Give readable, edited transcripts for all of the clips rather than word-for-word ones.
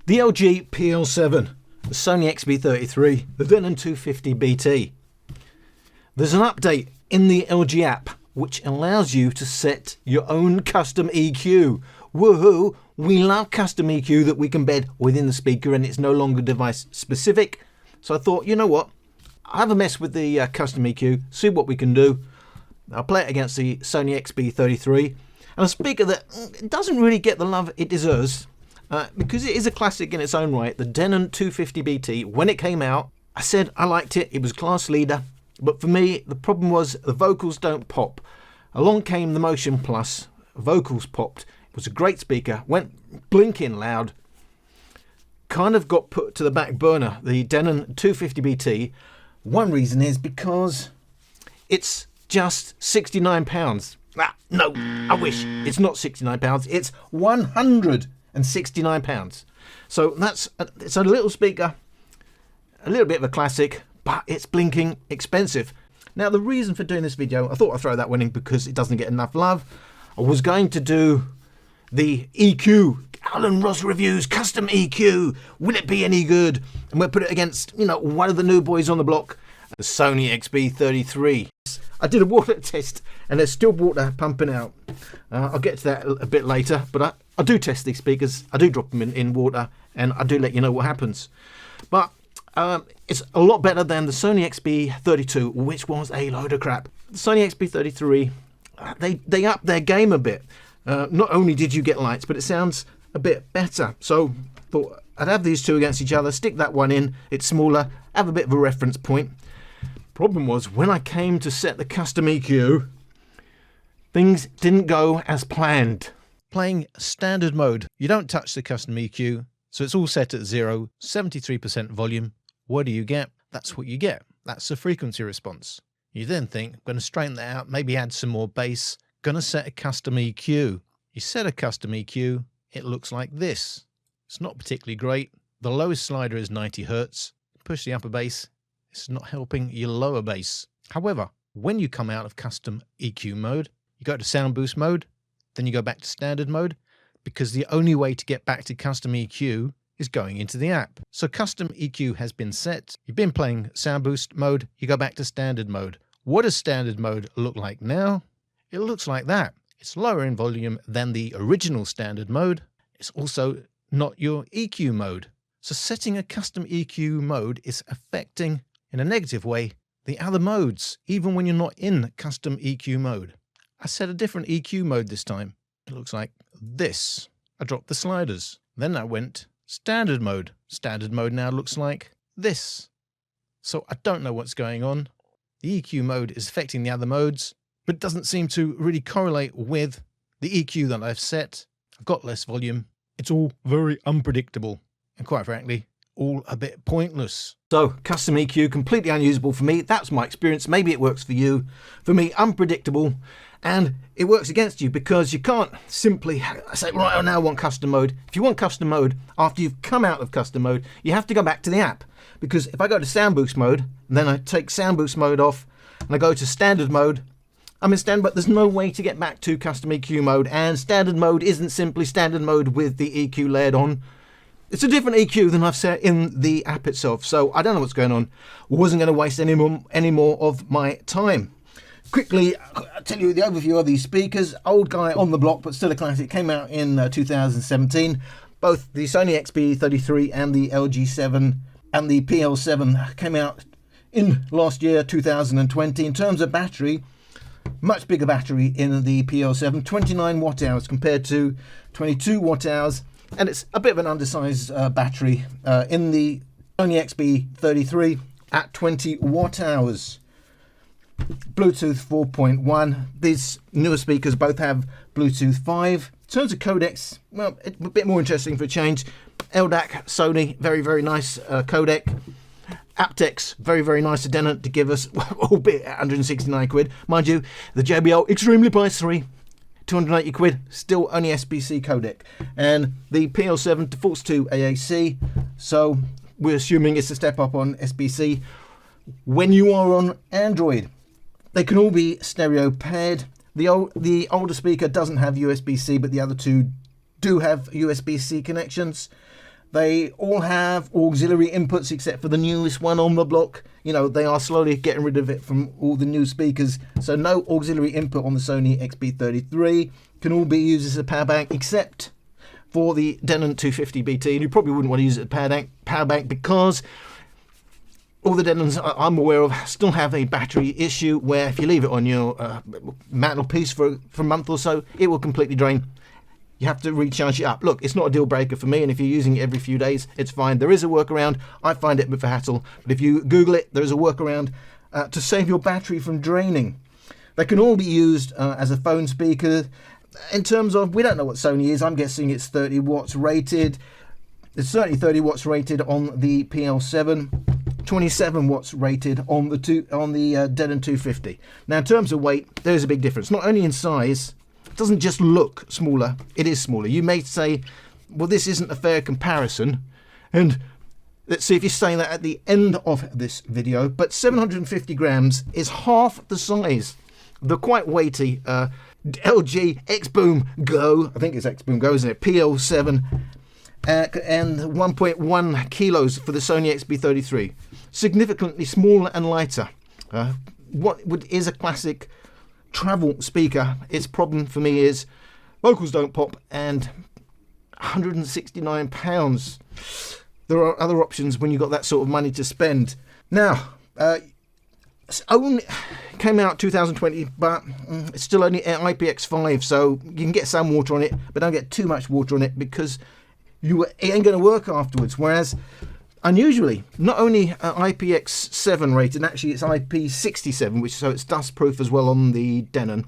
The LG PL7, the Sony XB33, the Denon 250BT. There's an update in the LG app which allows you to set your own custom EQ. Woohoo! We love custom EQ that we can embed within the speaker and it's no longer device specific. So I thought, you know what? I'll have a mess with the custom EQ, see what we can do. I'll play it against the Sony XB33 and a speaker that doesn't really get the love it deserves. Because it is a classic in its own right. The Denon 250BT, when it came out, I said I liked it. It was class leader. But for me, the problem was the vocals don't pop. Along came the Motion Plus. Vocals popped. It was a great speaker. Went blinking loud. Kind of got put to the back burner, the Denon 250BT. One reason is because it's just £69. No, I wish. It's not £69. It's £169. So it's a little speaker, a little bit of a classic, but it's blinking expensive. Now the reason for doing this video, I thought I'd throw that one in because it doesn't get enough love. I was going to do the EQ, Alan Ross reviews, custom EQ. Will it be any good? And we'll put it against, one of the new boys on the block, the Sony XB33. I did a water test and there's still water pumping out. I'll get to that a bit later, but I do test these speakers. I do drop them in water and I do let you know what happens. But it's a lot better than the Sony XB32, which was a load of crap. The Sony XB33, they upped their game a bit. Not only did you get lights, but it sounds a bit better. So I thought I'd have these two against each other, stick that one in, it's smaller, have a bit of a reference point. Problem was, when I came to set the custom EQ, things didn't go as planned. Playing standard mode, you don't touch the custom EQ, so it's all set at 0, 73% volume. What do you get? That's what you get. That's the frequency response. You then think, I'm going to straighten that out, maybe add some more bass, going to set a custom EQ. You set a custom EQ, it looks like this. It's not particularly great. The lowest slider is 90 Hz. Push the upper bass. It's not helping your lower bass. However, when you come out of custom EQ mode, you go to sound boost mode, then you go back to standard mode, because the only way to get back to custom EQ is going into the app. So custom EQ has been set. You've been playing sound boost mode, you go back to standard mode. What does standard mode look like now? It looks like that. It's lower in volume than the original standard mode. It's also not your EQ mode. So setting a custom EQ mode is affecting, in a negative way, the other modes, even when you're not in custom EQ mode. I set a different EQ mode this time. It looks like this. I dropped the sliders. Then I went standard mode. Standard mode now looks like this. So I don't know what's going on. The EQ mode is affecting the other modes, but doesn't seem to really correlate with the EQ that I've set. I've got less volume. It's all very unpredictable. And quite frankly, all a bit pointless. So custom EQ, completely unusable for me. That's my experience. Maybe it works for you. For me, unpredictable. And it works against you because you can't simply say, right, I now want custom mode. If you want custom mode, after you've come out of custom mode, you have to go back to the app. Because if I go to sound boost mode, and then I take sound boost mode off, and I go to standard mode, I'm in standard, but there's no way to get back to custom EQ mode. And standard mode isn't simply standard mode with the EQ layered on. It's a different EQ than I've set in the app itself. So I don't know what's going on. Wasn't going to waste any more of my time. Quickly, I'll tell you the overview of these speakers. Old guy on the block, but still a classic. Came out in 2017. Both the Sony XB33 and the LG 7 and the PL7 came out in last year, 2020. In terms of battery, much bigger battery in the PL7, 29 watt hours compared to 22 watt hours. And it's a bit of an undersized battery in the Sony XB33 at 20 watt hours. Bluetooth 4.1. These newer speakers both have Bluetooth 5. In terms of codecs, well, it's a bit more interesting for a change. LDAC, Sony, very, very nice codec. aptX, very, very nice to Denon to give us, albeit at 169 quid. Mind you, the JBL extremely priced 3. 280 quid, still only SBC codec. And the PL7 defaults to AAC, so we're assuming it's a step up on SBC. When you are on Android, they can all be stereo paired. The older speaker doesn't have USB-C, but the other two do have USB-C connections. They all have auxiliary inputs except for the newest one on the block. You know, they are slowly getting rid of it from all the new speakers. So no auxiliary input on the Sony XB33. Can all be used as a power bank except for the Denon 250BT. And you probably wouldn't want to use it as a power bank because all the Denons I'm aware of still have a battery issue where if you leave it on your mantelpiece for a month or so, it will completely drain. You have to recharge it up. Look, it's not a deal breaker for me, and if you're using it every few days, it's fine. There is a workaround. I find it a bit of a hassle, but if you Google it, there is a workaround to save your battery from draining. They can all be used as a phone speaker. In terms of, we don't know what Sony is. I'm guessing it's 30 watts rated. It's certainly 30 watts rated on the PL7, 27 watts rated on the Denon 250. Now, in terms of weight, there is a big difference. Not only in size. It doesn't just look smaller, it is smaller. You may say, well, this isn't a fair comparison. And let's see if you're saying that at the end of this video. But 750 grams is half the size. The quite weighty LG Xboom Go, I think it's Xboom Go, isn't it? PL7 and 1.1 kilos for the Sony XB33. Significantly smaller and lighter. What is a classic travel speaker, its problem for me is vocals don't pop, and £169. There are other options when you've got that sort of money to spend. Now, only came out 2020, but it's still only IPX5, so you can get some water on it, but don't get too much water on it because it ain't going to work afterwards. Whereas unusually, not only IPX7 rated, actually it's IP67, so it's dust proof as well on the Denon.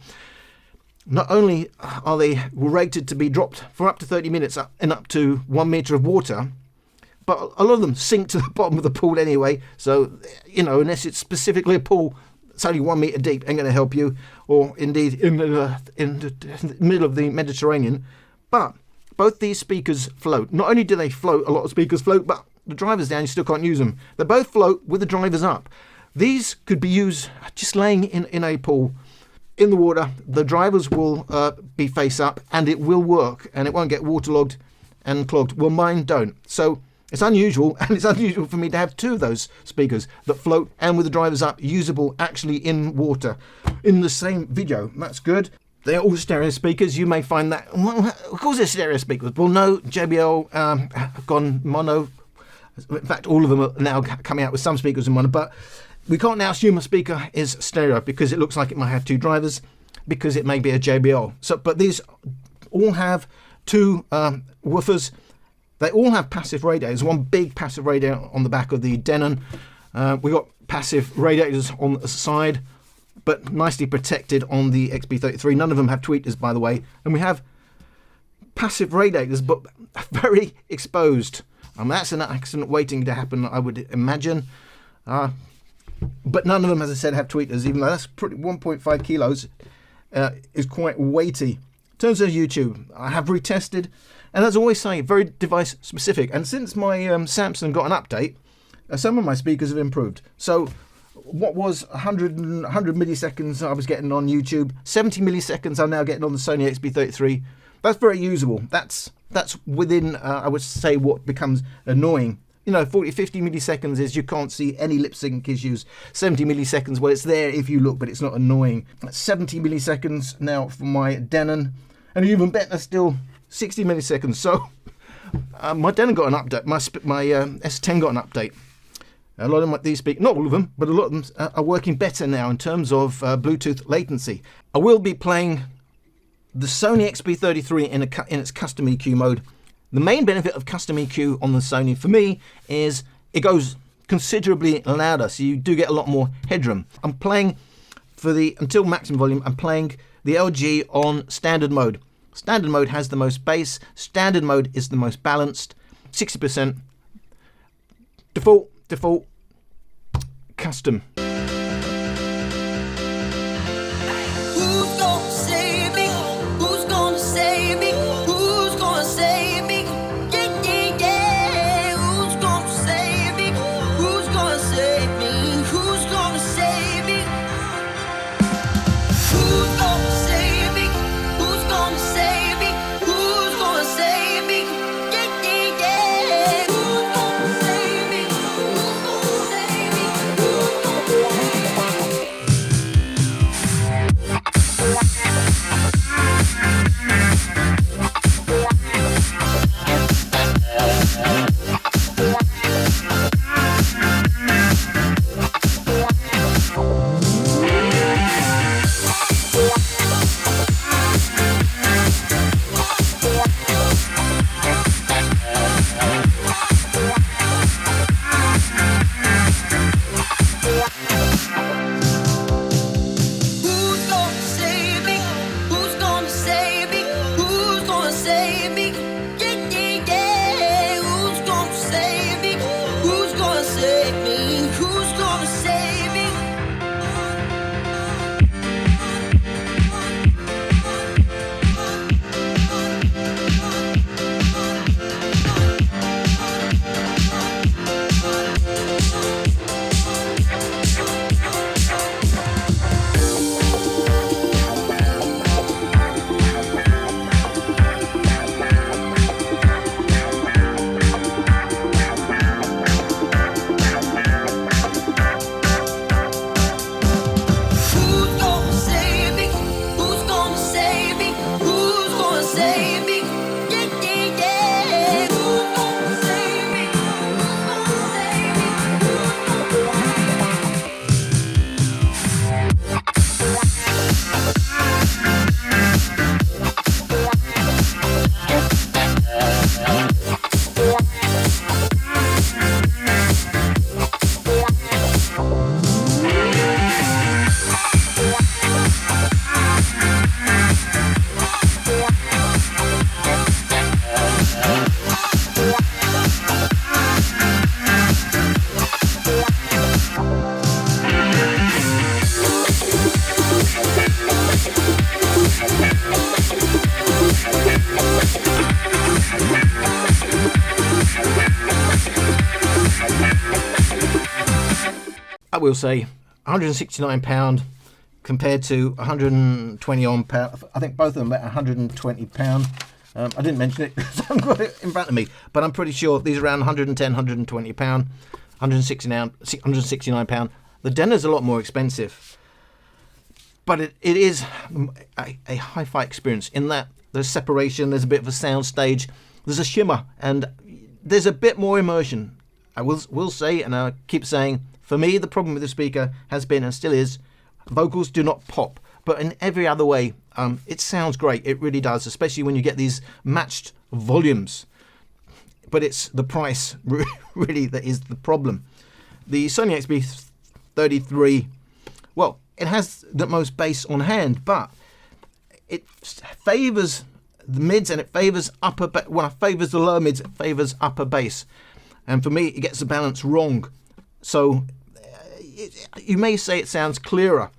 Not only are they rated to be dropped for up to 30 minutes and up to 1 meter of water, but a lot of them sink to the bottom of the pool anyway. So, you know, unless it's specifically a pool that's only 1 meter deep, ain't going to help you, or indeed in the middle of the Mediterranean. But both these speakers float. Not only do they float, a lot of speakers float, but the driver's down, you still can't use them. They both float with the drivers up. These could be used just laying in a pool in the water. The drivers will be face up and it will work and it won't get waterlogged and clogged. Well, mine don't. So it's unusual, and it's unusual for me to have two of those speakers that float and with the drivers up, usable actually in water in the same video. That's good. They're all stereo speakers. You may find that, well, of course they're stereo speakers. Well, no, JBL have gone mono. In fact, all of them are now coming out with some speakers in mono, but we can't now assume a speaker is stereo because it looks like it might have two drivers, because it may be a JBL. So, but these all have two woofers. They all have passive radiators. One big passive radiator on the back of the Denon. We got passive radiators on the side, but nicely protected on the XB33. None of them have tweeters, by the way. And we have passive radiators, but very exposed. That's an accident waiting to happen, I would imagine. But none of them, as I said, have tweeters, even though that's pretty 1.5 kilos is quite weighty. In terms of YouTube, I have retested, and as I always say, very device specific. And since my Samsung got an update, some of my speakers have improved. So what was 100 milliseconds I was getting on YouTube, 70 milliseconds I'm now getting on the Sony XB33. That's very usable. That's within, I would say, what becomes annoying. You know, 40, 50 milliseconds is you can't see any lip sync issues. 70 milliseconds, well, it's there if you look, but it's not annoying. That's 70 milliseconds now for my Denon. And even better still, 60 milliseconds. So my Denon got an update. My S10 got an update. A lot of these speakers, not all of them, but a lot of them are working better now in terms of Bluetooth latency. I will be playing the Sony XB33 in its custom EQ mode. The main benefit of custom EQ on the Sony for me is it goes considerably louder, so you do get a lot more headroom. I'm playing until maximum volume, I'm playing the LG on standard mode. Standard mode has the most bass, standard mode is the most balanced, 60%. Default, custom. will say, £169 compared to 120 on pound. I think both of them at 120 pound. I didn't mention it because I haven't got it in front of me, but I'm pretty sure these are around 110, 120 pound, 169 pound. The Denon's a lot more expensive, but it is a hi-fi experience in that there's separation, there's a bit of a sound stage, there's a shimmer, and there's a bit more immersion. I will say, and I keep saying, for me, the problem with the speaker has been and still is, vocals do not pop. But in every other way, it sounds great. It really does, especially when you get these matched volumes. But it's the price, really, that is the problem. The Sony XB33, well, it has the most bass on hand, but it favours the mids and it favours upper bass. Well, it favours the lower mids, it favours upper bass. And for me, it gets the balance wrong. So you may say it sounds clearer,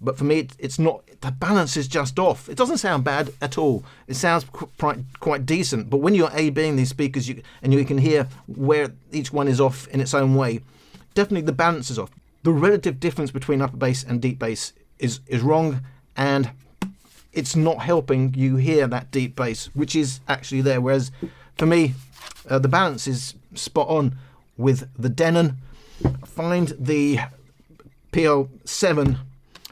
but for me, it's not. The balance is just off. It doesn't sound bad at all. It sounds quite decent. But when you're A-Bing these speakers, you can hear where each one is off in its own way. Definitely the balance is off. The relative difference between upper bass and deep bass is wrong, and it's not helping you hear that deep bass, which is actually there. Whereas for me, the balance is spot on with the Denon. I find the PL7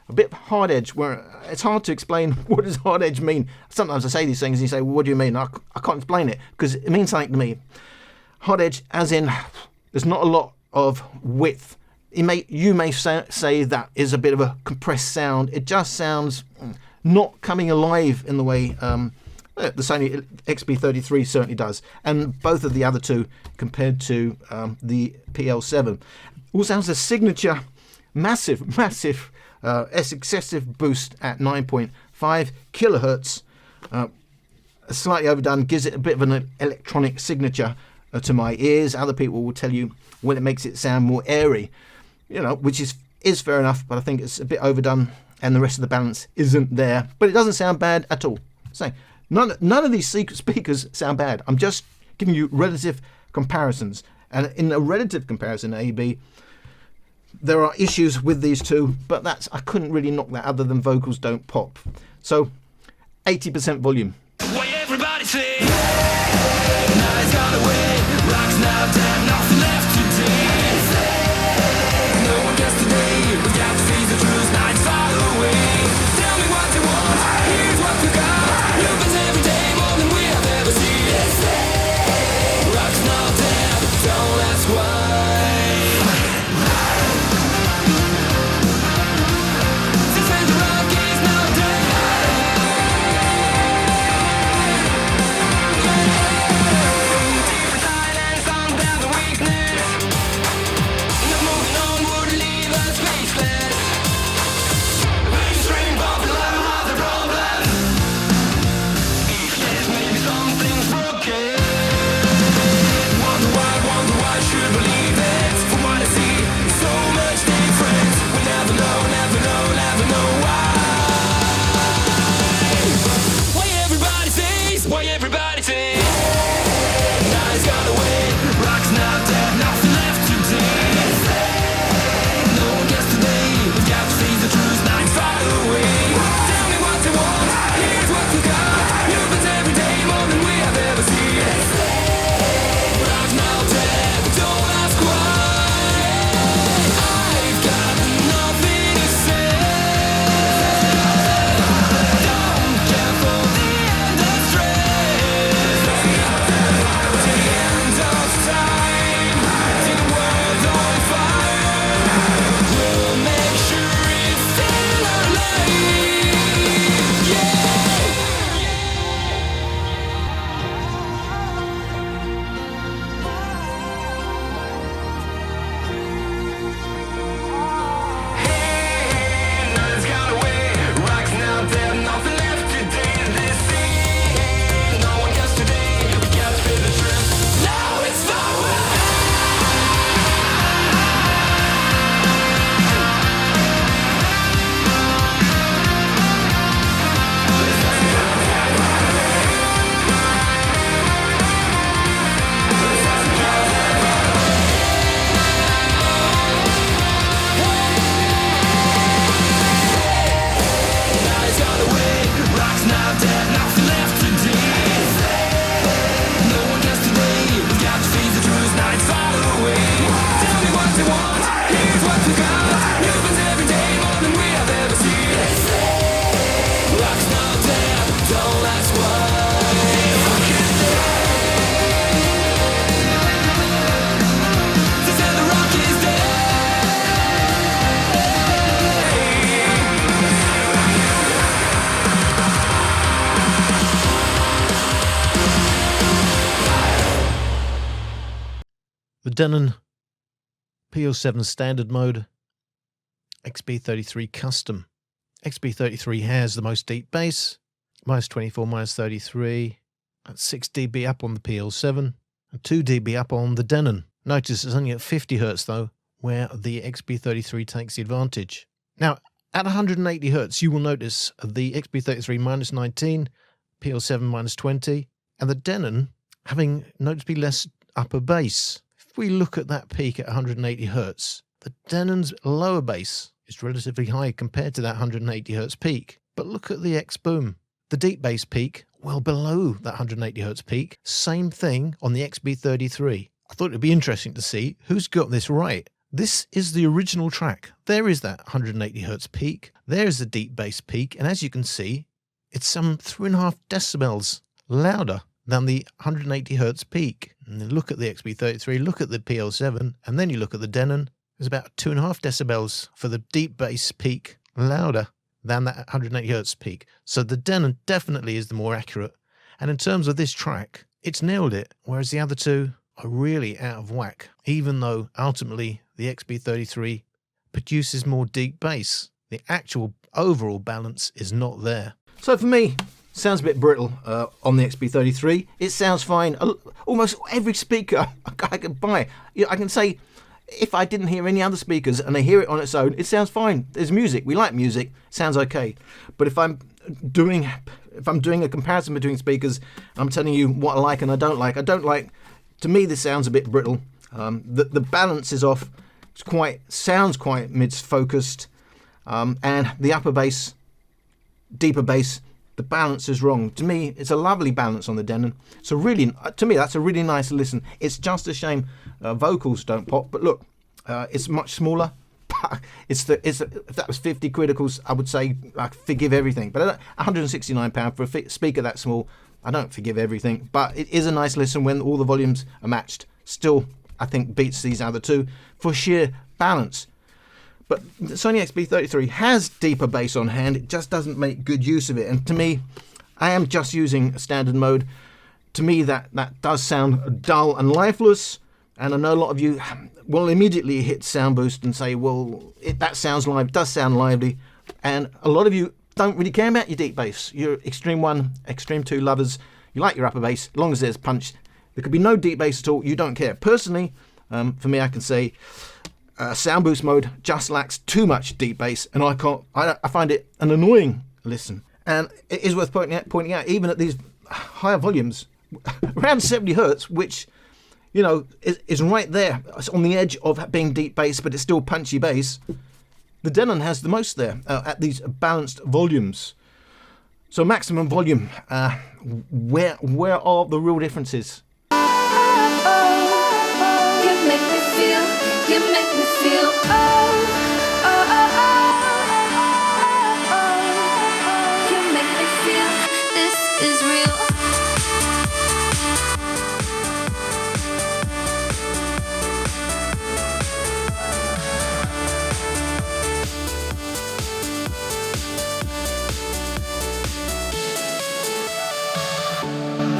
a bit hard edge, where it's hard to explain what does hard edge mean. Sometimes I say these things and you say, well, what do you mean? I can't explain it because it means something to me. Hard edge as in there's not a lot of width. You may say that is a bit of a compressed sound. It just sounds not coming alive in the way the Sony XB33 certainly does, and both of the other two compared to the PL7. All sounds a signature massive excessive boost at 9.5 kilohertz. Slightly overdone, gives it a bit of an electronic signature to my ears. Other people will tell you when it makes it sound more airy, which is fair enough, but I think it's a bit overdone and the rest of the balance isn't there. But it doesn't sound bad at all. So none of these speakers sound bad. I'm just giving you relative comparisons, and in a relative comparison, A/B, there are issues with these two, but I couldn't really knock that other than vocals don't pop. So 80% volume. Everybody say, now it's gone away, rocks now down, nothing left today. No one gets today, we got to face the truth, now it's far away. Tell me what you want, here's what we got. Lupus every day, more than we have ever seen. Rocks now down, don't ask why. Since when the rock is now down. The Denon PL7 standard mode, XB33 custom. XB33 has the most deep bass, minus 24, minus 33, that's 6 dB up on the PL7, and 2 dB up on the Denon. Notice it's only at 50 Hz though, where the XB33 takes the advantage. Now, at 180 Hz, you will notice the XB33 minus 19, PL7 minus 20, and the Denon having noticeably less upper bass. If we look at that peak at 180 Hz, the Denon's lower bass is relatively high compared to that 180 Hz peak. But look at the Xboom. The deep bass peak, well below that 180 Hz peak. Same thing on the XB33. I thought it'd be interesting to see who's got this right. This is the original track. There is that 180 Hz peak. There is the deep bass peak. And as you can see, it's some 3.5 decibels louder than the 180 Hz peak. And then look at the XB33, look at the PL7, and then you look at the Denon. There's about 2.5 decibels for the deep bass peak louder than that 180 Hz peak. So the Denon definitely is the more accurate. And in terms of this track, it's nailed it, whereas the other two are really out of whack, even though ultimately the XB33 produces more deep bass. The actual overall balance is not there. So for me, sounds a bit brittle on the XB33. It sounds fine. Almost every speaker I can buy. You know, I can say, if I didn't hear any other speakers and I hear it on its own, it sounds fine. There's music. We like music. It sounds okay. But if I'm doing a comparison between speakers, I'm telling you what I like and I don't like. To me, this sounds a bit brittle. The balance is off. Sounds quite mid-focused, and the upper bass, deeper bass, the balance is wrong. To me, it's a lovely balance on the Denon. So to me, that's a really nice listen. It's just a shame vocals don't pop. But look, it's much smaller. If that was 50 quid, of course, I would say I forgive everything. But £169 for a speaker that small, I don't forgive everything. But it is a nice listen when all the volumes are matched. Still, I think beats these other two for sheer balance. But the Sony XB33 has deeper bass on hand. It just doesn't make good use of it. And to me, I am just using standard mode. To me, that does sound dull and lifeless. And I know a lot of you will immediately hit sound boost and say, well, that sounds live, it does sound lively. And a lot of you don't really care about your deep bass. You're Extreme 1, Extreme 2 lovers. You like your upper bass, as long as there's punch. There could be no deep bass at all. You don't care. Personally, for me, I can say sound boost mode just lacks too much deep bass, and I find it an annoying listen. And it is worth pointing out, even at these higher volumes, around 70 Hz, which, you know, is right there. It's on the edge of being deep bass, but it's still punchy bass. The Denon has the most there at these balanced volumes. So maximum volume, where are the real differences? You make me feel, you make me feel, this is real.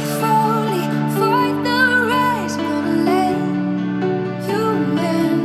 If only for the rise, I'm gonna let you in.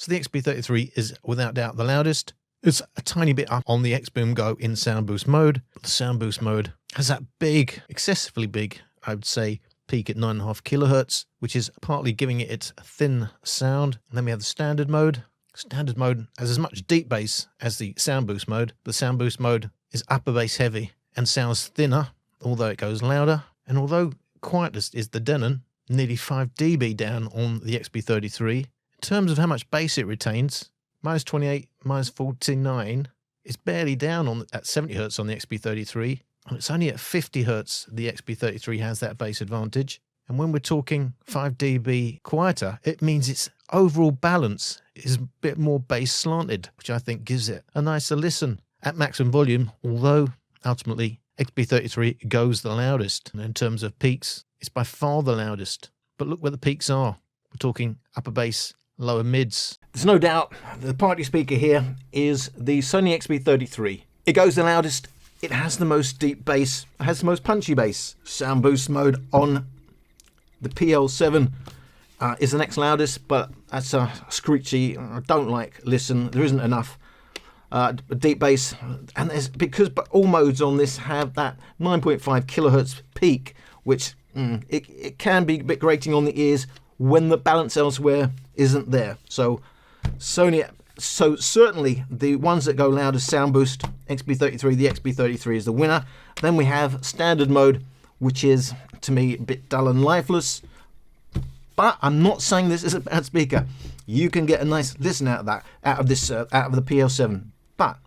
the XB33 is without doubt the loudest. It's a tiny bit up on the Xboom Go in sound boost mode. The sound boost mode has that big, excessively big, I would say, peak at 9.5 kilohertz, which is partly giving it its thin sound. And then we have the standard mode. Standard mode has as much deep bass as the sound boost mode. The sound boost mode is upper bass heavy and sounds thinner, although it goes louder. And although quietest is the Denon, nearly 5 dB down on the XB33. In terms of how much bass it retains, minus 28, minus 49, it's barely down on at 70 Hz on the XB33, and it's only at 50 Hz the XB33 has that bass advantage. And when we're talking 5 dB quieter, it means its overall balance is a bit more bass slanted, which I think gives it a nicer listen at maximum volume, although ultimately XB33 goes the loudest. And in terms of peaks, it's by far the loudest. But look where the peaks are. We're talking upper bass, lower mids. There's no doubt the party speaker here is the Sony XB33. It goes the loudest. It has the most deep bass. It has the most punchy bass. Sound boost mode on the PL7 is the next loudest, but that's a screechy, I don't like listen. There isn't enough deep bass, and there's because all modes on this have that 9.5 kilohertz peak, which it can be a bit grating on the ears when the balance elsewhere isn't there. So certainly the ones that go loudest, sound boost, XB33, the XB33 is the winner. Then we have standard mode, which is to me a bit dull and lifeless. But I'm not saying this is a bad speaker. You can get a nice listen out of that, out of the PL7. But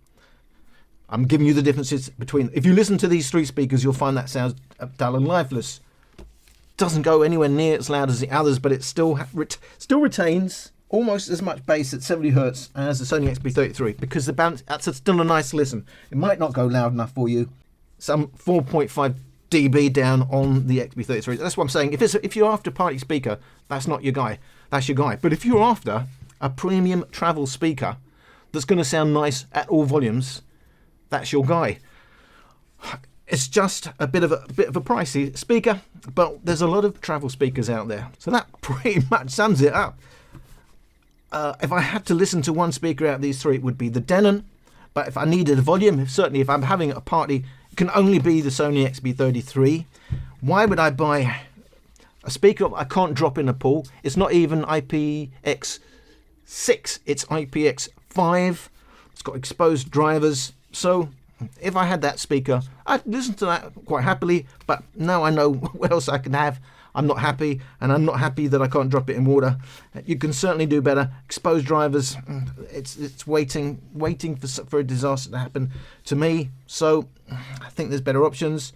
I'm giving you the differences between. If you listen to these three speakers, you'll find that sounds dull and lifeless. Doesn't go anywhere near as loud as the others, but it still retains almost as much bass at 70 Hz as the Sony XB33, because the balance, that's still a nice listen. It might not go loud enough for you. Some 4.5 dB down on the XB33. That's what I'm saying. If you're after a party speaker, that's not your guy. That's your guy. But if you're after a premium travel speaker that's going to sound nice at all volumes, that's your guy. It's just a bit of a pricey speaker, but there's a lot of travel speakers out there. So that pretty much sums it up. If I had to listen to one speaker out of these three, it would be the Denon. But if I needed a volume, certainly if I'm having a party, it can only be the Sony XB33. Why would I buy a speaker I can't drop in a pool? It's not even IPX6, it's IPX5. It's got exposed drivers. So if I had that speaker, I'd listen to that quite happily, but now I know what else I can have. I'm not happy, and I'm not happy that I can't drop it in water. You can certainly do better. Exposed drivers, it's waiting for a disaster to happen to me. So I think there's better options.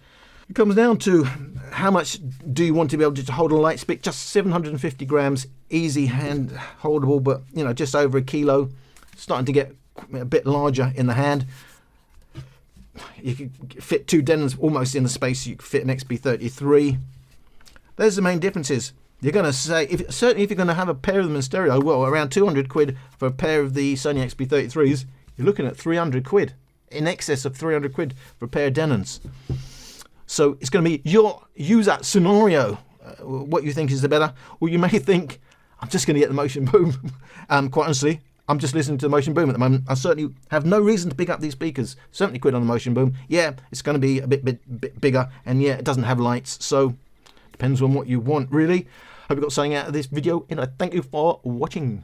It comes down to how much do you want to be able to hold a light speaker? Just 750 grams, easy hand holdable, but just over a kilo. Starting to get a bit larger in the hand. You could fit two Denons almost in the space you could fit an XB33. There's the main differences. You're going to say, certainly if you're going to have a pair of them in stereo, well, around 200 quid for a pair of the Sony XB33s, you're looking at 300 quid, in excess of 300 quid for a pair of Denons. So it's going to be use that scenario, what you think is the better, or you may think, I'm just going to get the Motion Boom. Quite honestly, I'm just listening to the Motion Boom at the moment. I certainly have no reason to pick up these speakers. 70 quid on the Motion Boom. Yeah, it's going to be a bit bigger, and yeah, it doesn't have lights, so depends on what you want, really. Hope you got something out of this video, and I thank you for watching.